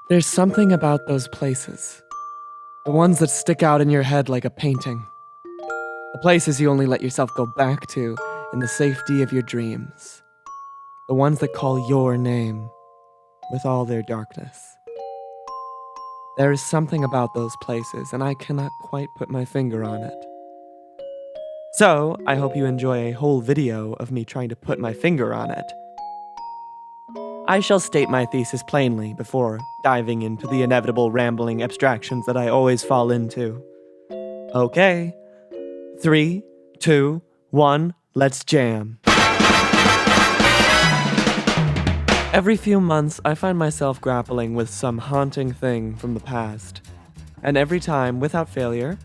There's something about those places. The ones that stick out in your head like a painting. The places you only let yourself go back to in the safety of your dreams. The ones that call your name with all their darkness. There is something about those places, and I cannot quite put my finger on it. So, I hope you enjoy a whole video of me trying to put my finger on it. I shall state my thesis plainly before diving into the inevitable rambling abstractions that I always fall into. Okay. 3, 2, 1, let's jam. Every few months, I find myself grappling with some haunting thing from the past. And every time, without failure,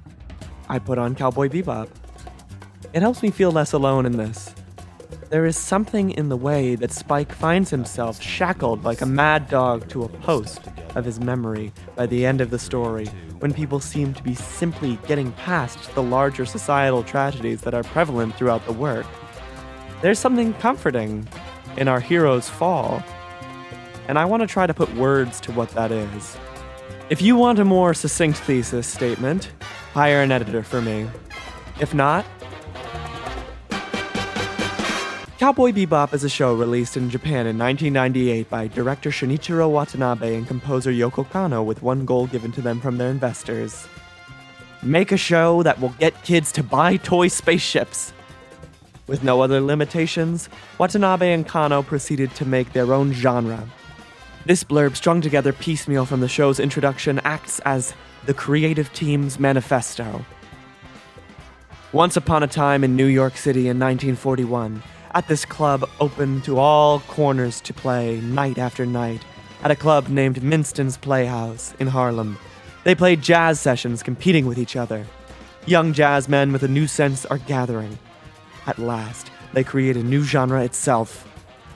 I put on Cowboy Bebop. It helps me feel less alone in this. There is something in the way that Spike finds himself shackled like a mad dog to a post of his memory by the end of the story, when people seem to be simply getting past the larger societal tragedies that are prevalent throughout the work. There's something comforting in our hero's fall, and I want to try to put words to what that is. If you want a more succinct thesis statement, hire an editor for me. If not, Cowboy Bebop is a show released in Japan in 1998 by director Shinichiro Watanabe and composer Yoko Kanno, with one goal given to them from their investors: make a show that will get kids to buy toy spaceships. With no other limitations, Watanabe and Kanno proceeded to make their own genre. This blurb, strung together piecemeal from the show's introduction, acts as the creative team's manifesto. Once upon a time in New York City in 1941, at this club open to all corners to play night after night, at a club named Minston's Playhouse in Harlem, they played jazz sessions competing with each other. Young jazz men with a new sense are gathering. At last, they create a new genre itself.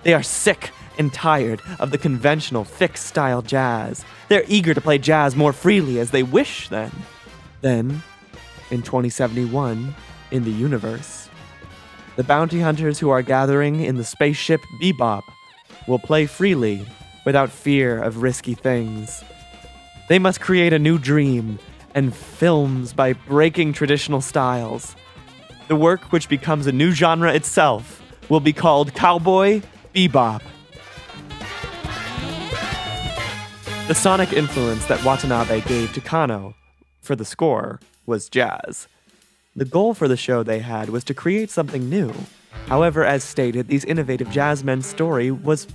They are sick and tired of the conventional fixed-style jazz. They're eager to play jazz more freely as they wish then. Then, in 2071, in the universe, the bounty hunters who are gathering in the spaceship Bebop will play freely without fear of risky things. They must create a new dream and films by breaking traditional styles. The work, which becomes a new genre itself, will be called Cowboy Bebop. The sonic influence that Watanabe gave to Kanno for the score was jazz. The goal for the show they had was to create something new. However, as stated, these innovative jazzmen's story was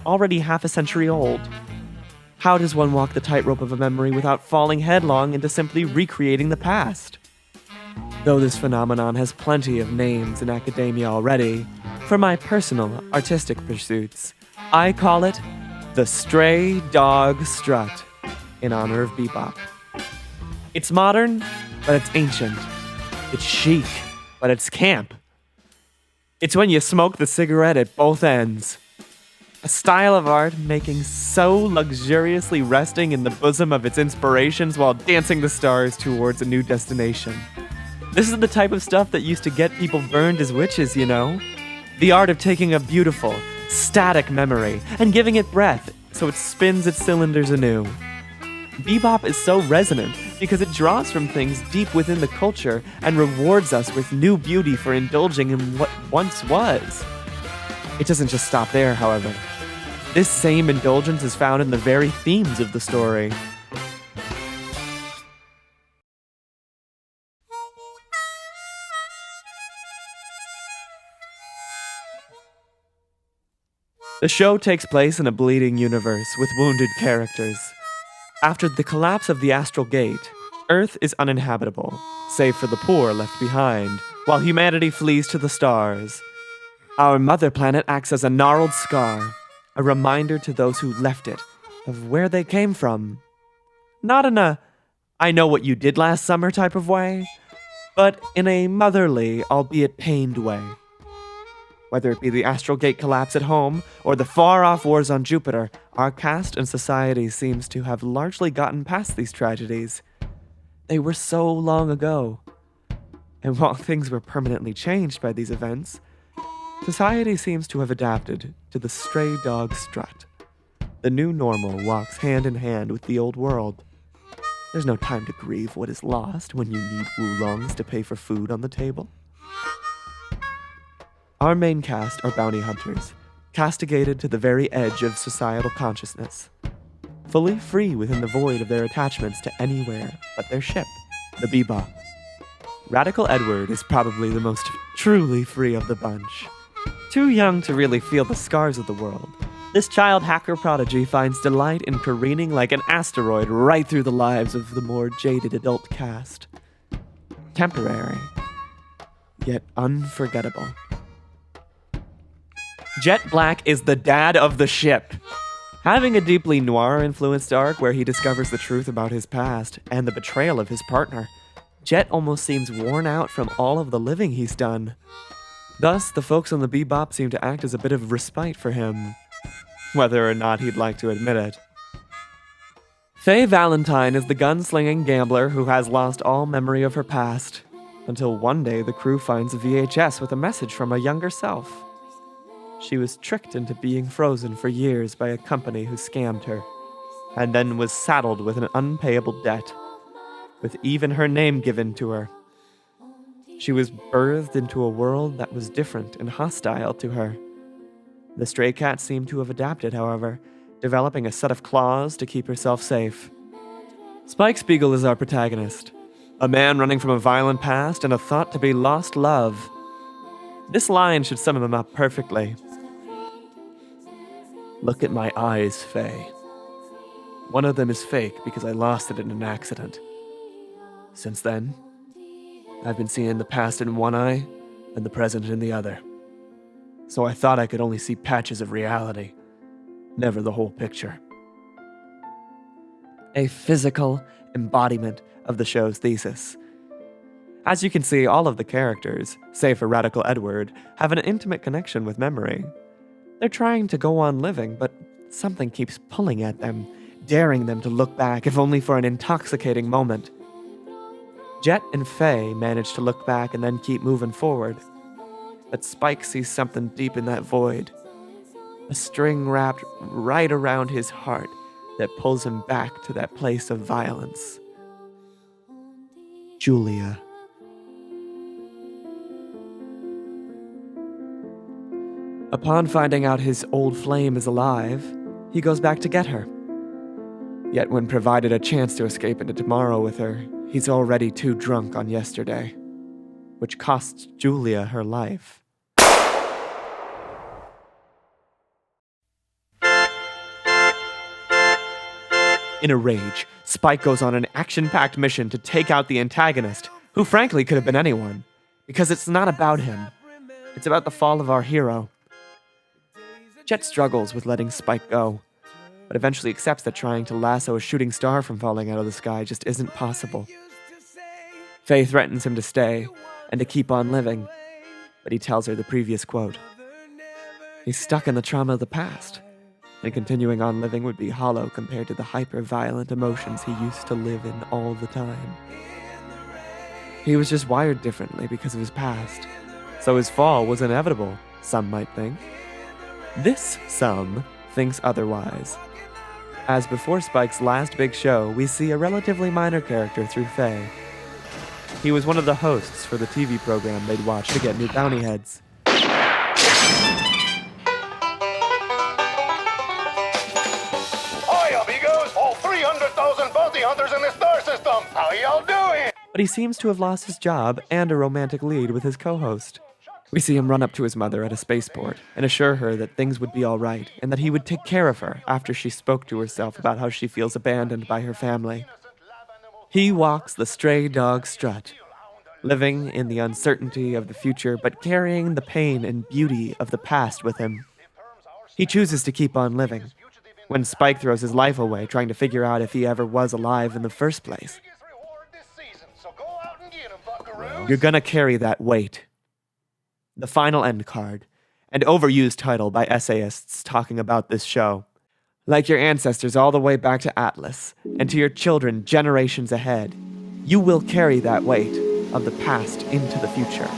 already half a century old. How does one walk the tightrope of a memory without falling headlong into simply recreating the past? Though this phenomenon has plenty of names in academia already, for my personal artistic pursuits, I call it the Stray Dog Strut, in honor of Bebop. It's modern, but it's ancient. It's chic, but it's camp. It's when you smoke the cigarette at both ends. A style of art making so luxuriously resting in the bosom of its inspirations while dancing the stars towards a new destination. This is the type of stuff that used to get people burned as witches, you know? The art of taking a beautiful, static memory and giving it breath so it spins its cylinders anew. Bebop is so resonant because it draws from things deep within the culture and rewards us with new beauty for indulging in what once was. It doesn't just stop there, however. This same indulgence is found in the very themes of the story. The show takes place in a bleeding universe with wounded characters. After the collapse of the Astral Gate, Earth is uninhabitable, save for the poor left behind, while humanity flees to the stars. Our mother planet acts as a gnarled scar, a reminder to those who left it of where they came from. Not in a "I know what you did last summer" type of way, but in a motherly, albeit pained way. Whether it be the Astral Gate collapse at home or the far-off wars on Jupiter, our caste and society seems to have largely gotten past these tragedies. They were so long ago. And while things were permanently changed by these events, society seems to have adapted to the stray dog strut. The new normal walks hand in hand with the old world. There's no time to grieve what is lost when you need oolongs to pay for food on the table. Our main cast are bounty hunters, castigated to the very edge of societal consciousness, fully free within the void of their attachments to anywhere but their ship, the Bebop. Radical Edward is probably the most truly free of the bunch. Too young to really feel the scars of the world, this child hacker prodigy finds delight in careening like an asteroid right through the lives of the more jaded adult cast. Temporary, yet unforgettable. Jet Black is the dad of the ship. Having a deeply noir-influenced arc where he discovers the truth about his past and the betrayal of his partner, Jet almost seems worn out from all of the living he's done. Thus, the folks on the Bebop seem to act as a bit of respite for him, whether or not he'd like to admit it. Faye Valentine is the gunslinging gambler who has lost all memory of her past, until one day the crew finds a VHS with a message from a younger self. She was tricked into being frozen for years by a company who scammed her, and then was saddled with an unpayable debt, with even her name given to her. She was birthed into a world that was different and hostile to her. The stray cat seemed to have adapted, however, developing a set of claws to keep herself safe. Spike Spiegel is our protagonist, a man running from a violent past and a thought-to-be lost love. This line should sum him up perfectly. Look at my eyes, Faye. One of them is fake because I lost it in an accident. Since then, I've been seeing the past in one eye and the present in the other. So I thought I could only see patches of reality, never the whole picture. A physical embodiment of the show's thesis. As you can see, all of the characters, save for Radical Edward, have an intimate connection with memory. They're trying to go on living, but something keeps pulling at them, daring them to look back, if only for an intoxicating moment. Jet and Faye manage to look back and then keep moving forward. But Spike sees something deep in that void. A string wrapped right around his heart that pulls him back to that place of violence. Julia. Upon finding out his old flame is alive, he goes back to get her. Yet when provided a chance to escape into tomorrow with her, he's already too drunk on yesterday, which costs Julia her life. In a rage, Spike goes on an action-packed mission to take out the antagonist, who frankly could have been anyone, because it's not about him. It's about the fall of our hero. Jet struggles with letting Spike go, but eventually accepts that trying to lasso a shooting star from falling out of the sky just isn't possible. Faye threatens him to stay and to keep on living, but he tells her the previous quote. He's stuck in the trauma of the past, and continuing on living would be hollow compared to the hyper-violent emotions he used to live in all the time. He was just wired differently because of his past, so his fall was inevitable, some might think. This some thinks otherwise. As before Spike's last big show, we see a relatively minor character through Faye. He was one of the hosts for the TV program they'd watch to get new bounty heads. Hi, amigos! All 300,000 bounty hunters in the star system! How y'all doing? But he seems to have lost his job and a romantic lead with his co-host. We see him run up to his mother at a spaceport and assure her that things would be all right and that he would take care of her after she spoke to herself about how she feels abandoned by her family. He walks the stray dog Strut, living in the uncertainty of the future but carrying the pain and beauty of the past with him. He chooses to keep on living, when Spike throws his life away trying to figure out if he ever was alive in the first place. You're gonna carry that weight. The final end card, an overused title by essayists talking about this show. Like your ancestors all the way back to Atlas, and to your children generations ahead, you will carry that weight of the past into the future.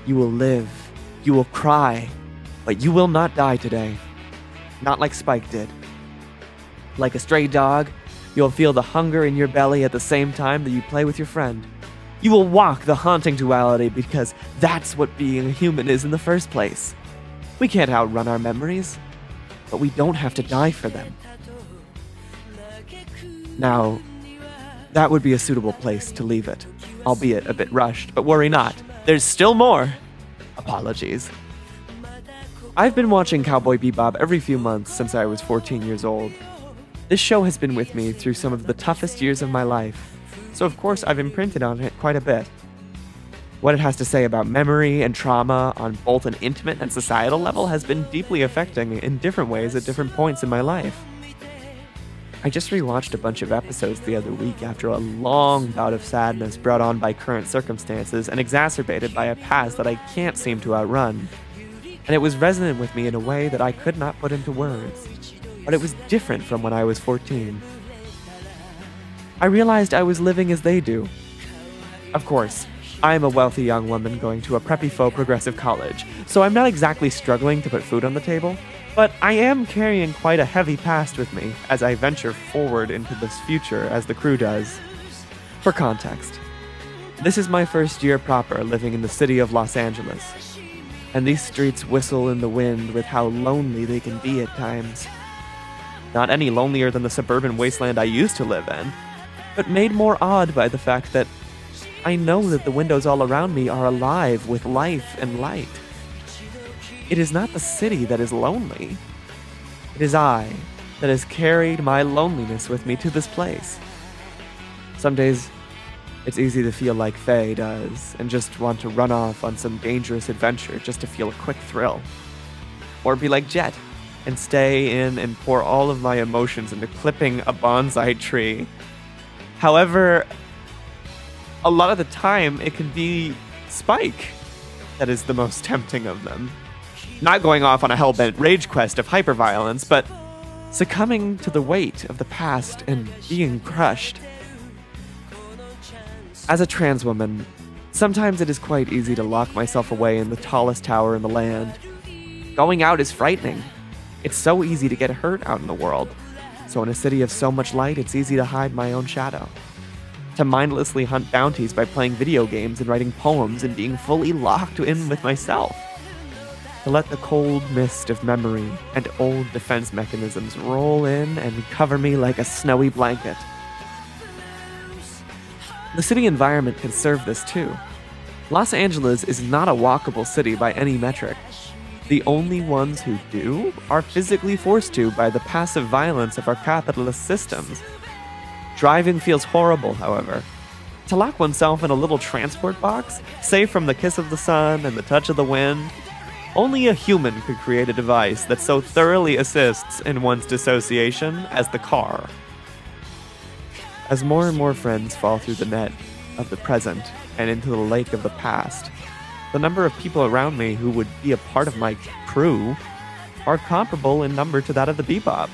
You will live, you will cry, But you will not die today. Not like Spike did. Like a stray dog, you'll feel the hunger in your belly at the same time that you play with your friend. You will walk the haunting duality because that's what being a human is in the first place. We can't outrun our memories, but we don't have to die for them. Now, that would be a suitable place to leave it, albeit a bit rushed, but worry not, there's still more. Apologies. I've been watching Cowboy Bebop every few months since I was 14 years old. This show has been with me through some of the toughest years of my life, so of course I've imprinted on it quite a bit. What it has to say about memory and trauma on both an intimate and societal level has been deeply affecting in different ways at different points in my life. I just rewatched a bunch of episodes the other week after a long bout of sadness brought on by current circumstances and exacerbated by a past that I can't seem to outrun. And it was resonant with me in a way that I could not put into words. But it was different from when I was 14. I realized I was living as they do. Of course, I am a wealthy young woman going to a preppy faux progressive college, so I'm not exactly struggling to put food on the table, but I am carrying quite a heavy past with me as I venture forward into this future as the crew does. For context, this is my first year proper living in the city of Los Angeles, and these streets whistle in the wind with how lonely they can be at times. Not any lonelier than the suburban wasteland I used to live in, but made more odd by the fact that I know that the windows all around me are alive with life and light. It is not the city that is lonely. It is I that has carried my loneliness with me to this place. Some days, it's easy to feel like Faye does, and just want to run off on some dangerous adventure just to feel a quick thrill. Or be like Jet, and stay in and pour all of my emotions into clipping a bonsai tree. However, a lot of the time, it can be Spike that is the most tempting of them. Not going off on a hell-bent rage quest of hyperviolence, but succumbing to the weight of the past and being crushed. As a trans woman, sometimes it is quite easy to lock myself away in the tallest tower in the land. Going out is frightening. It's so easy to get hurt out in the world. So in a city of so much light, it's easy to hide my own shadow. To mindlessly hunt bounties by playing video games and writing poems and being fully locked in with myself. To let the cold mist of memory and old defense mechanisms roll in and cover me like a snowy blanket. The city environment can serve this too. Los Angeles is not a walkable city by any metric. The only ones who do are physically forced to by the passive violence of our capitalist systems. Driving feels horrible, however. To lock oneself in a little transport box, safe from the kiss of the sun and the touch of the wind, only a human could create a device that so thoroughly assists in one's dissociation as the car. As more and more friends fall through the net of the present and into the lake of the past, the number of people around me who would be a part of my crew are comparable in number to that of the Bebop.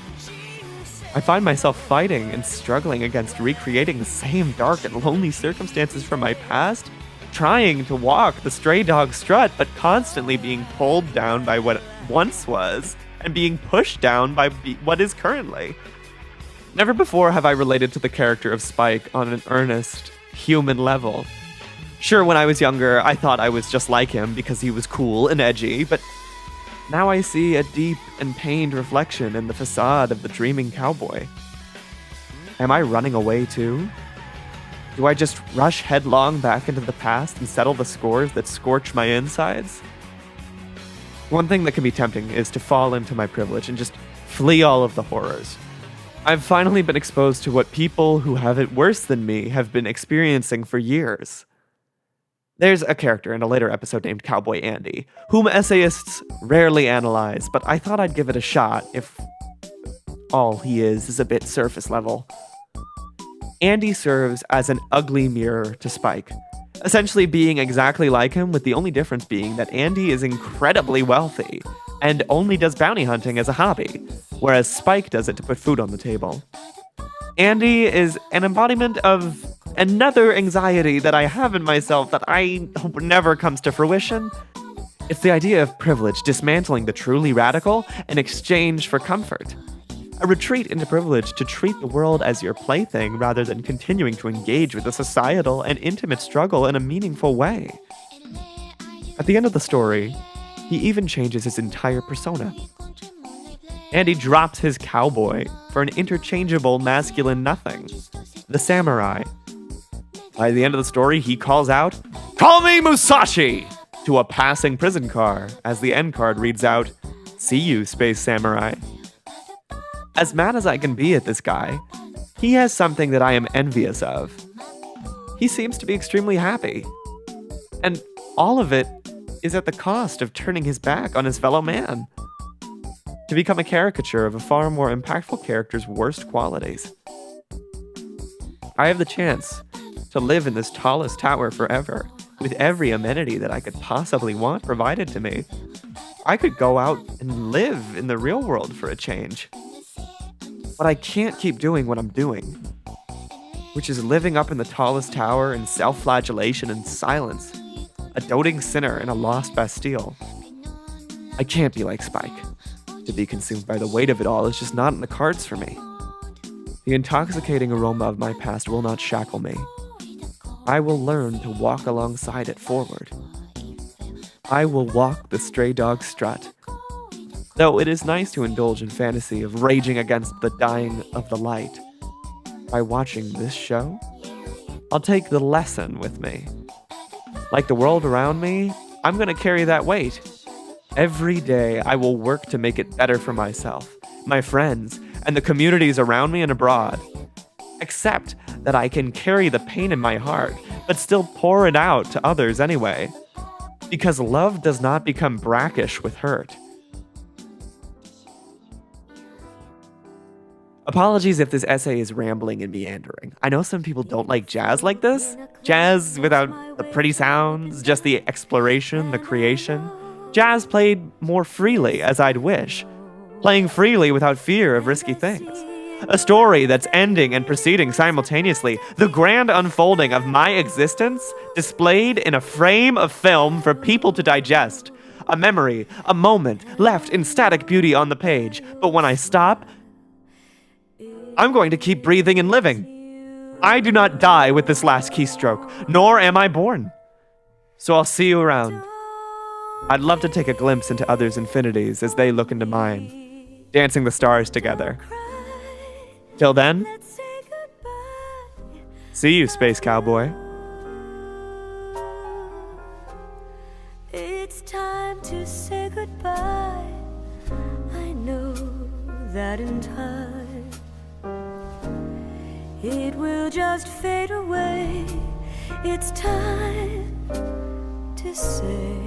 I find myself fighting and struggling against recreating the same dark and lonely circumstances from my past, trying to walk the stray dog Strut, but constantly being pulled down by what once was, and being pushed down by what is currently. Never before have I related to the character of Spike on an earnest, human level. Sure, when I was younger, I thought I was just like him because he was cool and edgy, but now I see a deep and pained reflection in the facade of the dreaming cowboy. Am I running away too? Do I just rush headlong back into the past and settle the scores that scorch my insides? One thing that can be tempting is to fall into my privilege and just flee all of the horrors. I've finally been exposed to what people who have it worse than me have been experiencing for years. There's a character in a later episode named Cowboy Andy, whom essayists rarely analyze, but I thought I'd give it a shot if all he is a bit surface level. Andy serves as an ugly mirror to Spike, essentially being exactly like him, with the only difference being that Andy is incredibly wealthy and only does bounty hunting as a hobby, whereas Spike does it to put food on the table. Andy is an embodiment of another anxiety that I have in myself that I hope never comes to fruition. It's the idea of privilege dismantling the truly radical in exchange for comfort. A retreat into privilege to treat the world as your plaything rather than continuing to engage with the societal and intimate struggle in a meaningful way. At the end of the story, he even changes his entire persona. And he drops his cowboy for an interchangeable masculine nothing, the samurai. By the end of the story, he calls out, "Call me Musashi!" to a passing prison car as the end card reads out, "See you, Space Samurai." As mad as I can be at this guy, he has something that I am envious of. He seems to be extremely happy. And all of it is at the cost of turning his back on his fellow man, to become a caricature of a far more impactful character's worst qualities. I have the chance to live in this tallest tower forever, with every amenity that I could possibly want provided to me. I could go out and live in the real world for a change. But I can't keep doing what I'm doing, which is living up in the tallest tower in self-flagellation and silence, a doting sinner in a lost Bastille. I can't be like Spike. To be consumed by the weight of it all is just not in the cards for me. The intoxicating aroma of my past will not shackle me. I will learn to walk alongside it forward. I will walk the stray dog Strut. Though it is nice to indulge in fantasy of raging against the dying of the light. By watching this show, I'll take the lesson with me. Like the world around me, I'm gonna carry that weight. Every day, I will work to make it better for myself, my friends, and the communities around me and abroad. Except that I can carry the pain in my heart, but still pour it out to others anyway. Because love does not become brackish with hurt. Apologies if this essay is rambling and meandering. I know some people don't like jazz like this. Jazz without the pretty sounds, just the exploration, the creation. Jazz played more freely, as I'd wish. Playing freely without fear of risky things. A story that's ending and proceeding simultaneously. The grand unfolding of my existence displayed in a frame of film for people to digest. A memory, a moment, left in static beauty on the page. But when I stop, I'm going to keep breathing and living. I do not die with this last keystroke, nor am I born. So I'll see you around. I'd love to take a glimpse into others' infinities as they look into mine, dancing the stars together. Till then, see you, Space Cowboy. It's time to say goodbye. I know that in time it will just fade away. It's time to say